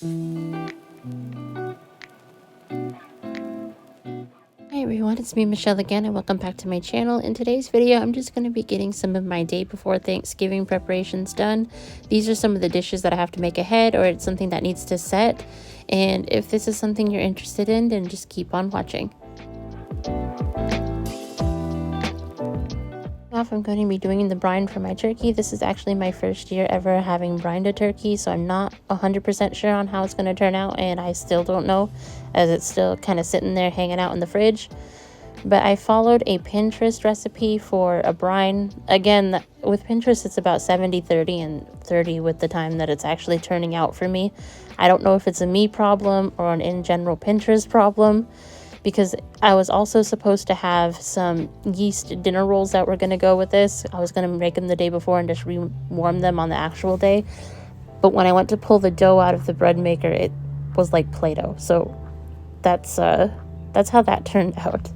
Hi everyone, it's me Michelle again and welcome back to my channel. In today's video, I'm just going to be getting some of my day before Thanksgiving preparations done. These are some of the dishes that I have to make ahead, or it's something that needs to set. And if this is something you're interested in, then just keep on watching. I'm going to be doing the brine for my turkey. This is actually my first year ever having brined a turkey, so I'm not 100% sure on how it's going to turn out, and I still don't know, as it's still kind of sitting there hanging out in the fridge. But I followed a Pinterest recipe for a brine. Again, with Pinterest, it's about 70-30 and 30 with the time that it's actually turning out for me. I don't know if it's a me problem or an in general Pinterest problem, because I was also supposed to have some yeast dinner rolls that were going to go with this. I was going to make them the day before and just rewarm them on the actual day. But when I went to pull the dough out of the bread maker, it was like Play-Doh. So that's how that turned out.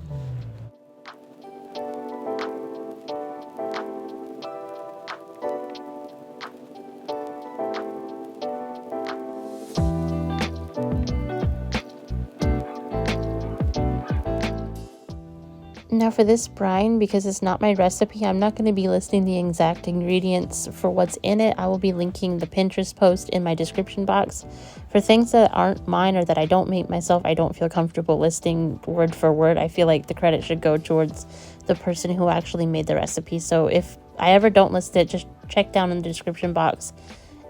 Now for this brine, because it's not my recipe, I'm not going to be listing the exact ingredients for what's in it. I will be linking the Pinterest post in my description box. For things that aren't mine or that I don't make myself, I don't feel comfortable listing word for word. I feel like the credit should go towards the person who actually made the recipe. So if I ever don't list it, just check down in the description box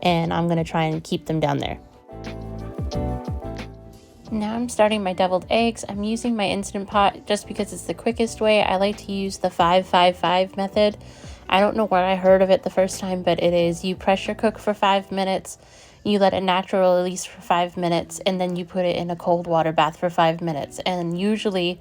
and I'm going to try and keep them down there. Now I'm starting my deviled eggs. I'm using my Instant Pot just because it's the quickest way. I like to use the 5-5-5 method. I don't know where I heard of it the first time, but it is you pressure cook for 5 minutes, you let it natural release for 5 minutes, and then you put it in a cold water bath for 5 minutes. And usually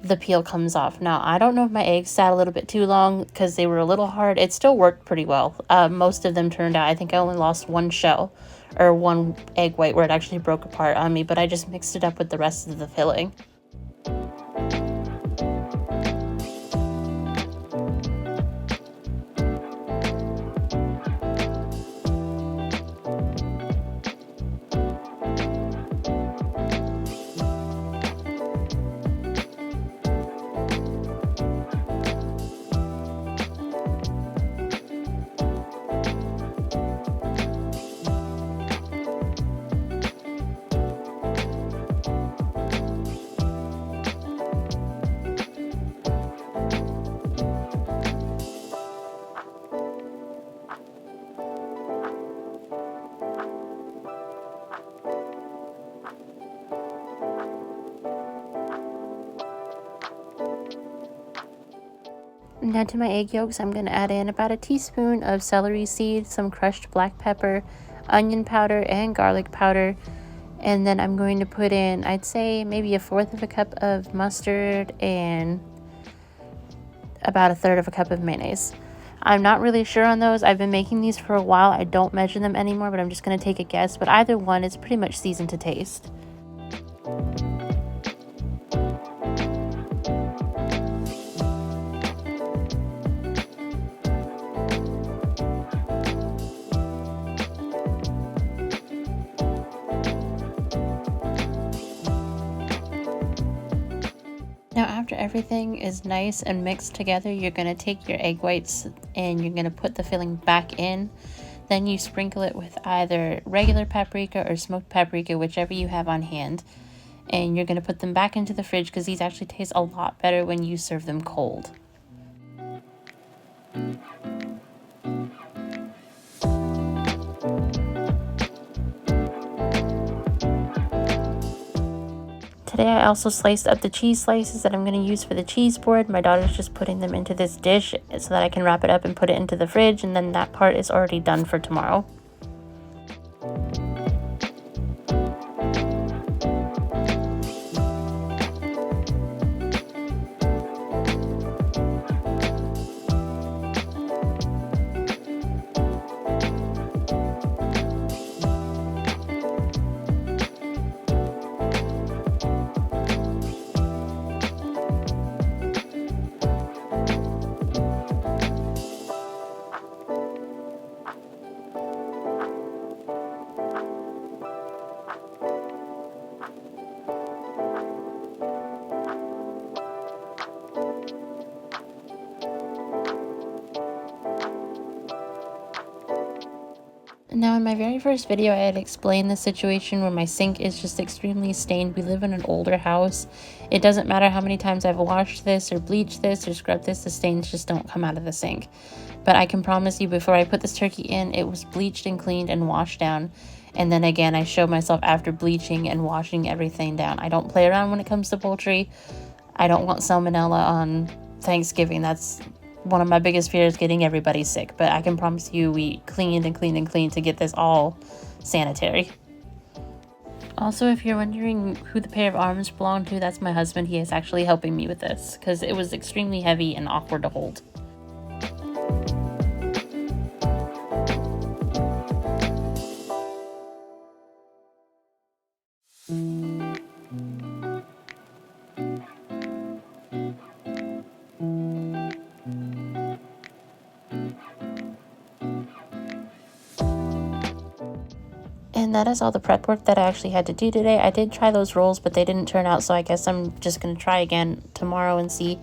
the peel comes off. Now, I don't know if my eggs sat a little bit too long because they were a little hard. It still worked pretty well. Most of them turned out. I think I only lost one shell, or one egg white where it actually broke apart on me, but I just mixed it up with the rest of the filling. Now to my egg yolks, I'm going to add in about a teaspoon of celery seed, some crushed black pepper, onion powder, and garlic powder. And then I'm going to put in, I'd say maybe 1/4 cup of mustard and about 1/3 cup of mayonnaise. I'm not really sure on those. I've been making these for a while. I don't measure them anymore, but I'm just going to take a guess. But either one is pretty much seasoned to taste. Now after everything is nice and mixed together, you're going to take your egg whites and you're going to put the filling back in. Then you sprinkle it with either regular paprika or smoked paprika, whichever you have on hand. And you're going to put them back into the fridge because these actually taste a lot better when you serve them cold. Today I also sliced up the cheese slices that I'm going to use for the cheese board. My daughter's just putting them into this dish so that I can wrap it up and put it into the fridge, and then that part is already done for tomorrow. Now, in my very first video, I had explained the situation where my sink is just extremely stained. We live in an older house. It doesn't matter how many times I've washed this or bleached this or scrubbed this, the stains just don't come out of the sink. But I can promise you, before I put this turkey in, it was bleached and cleaned and washed down. And then again, I showed myself after bleaching and washing everything down. I don't play around when it comes to poultry. I don't want salmonella on Thanksgiving. That's one of my biggest fears, getting everybody sick. But I can promise you, we cleaned and cleaned and cleaned to get this all sanitary. Also, if you're wondering who the pair of arms belong to, that's my husband. He is actually helping me with this because it was extremely heavy and awkward to hold. And that is all the prep work that I actually had to do today. I did try those rolls, but they didn't turn out, so I guess I'm just going to try again tomorrow and see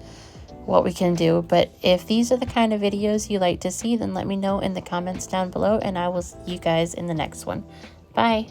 what we can do. But if these are the kind of videos you like to see, then let me know in the comments down below, and I will see you guys in the next one. Bye!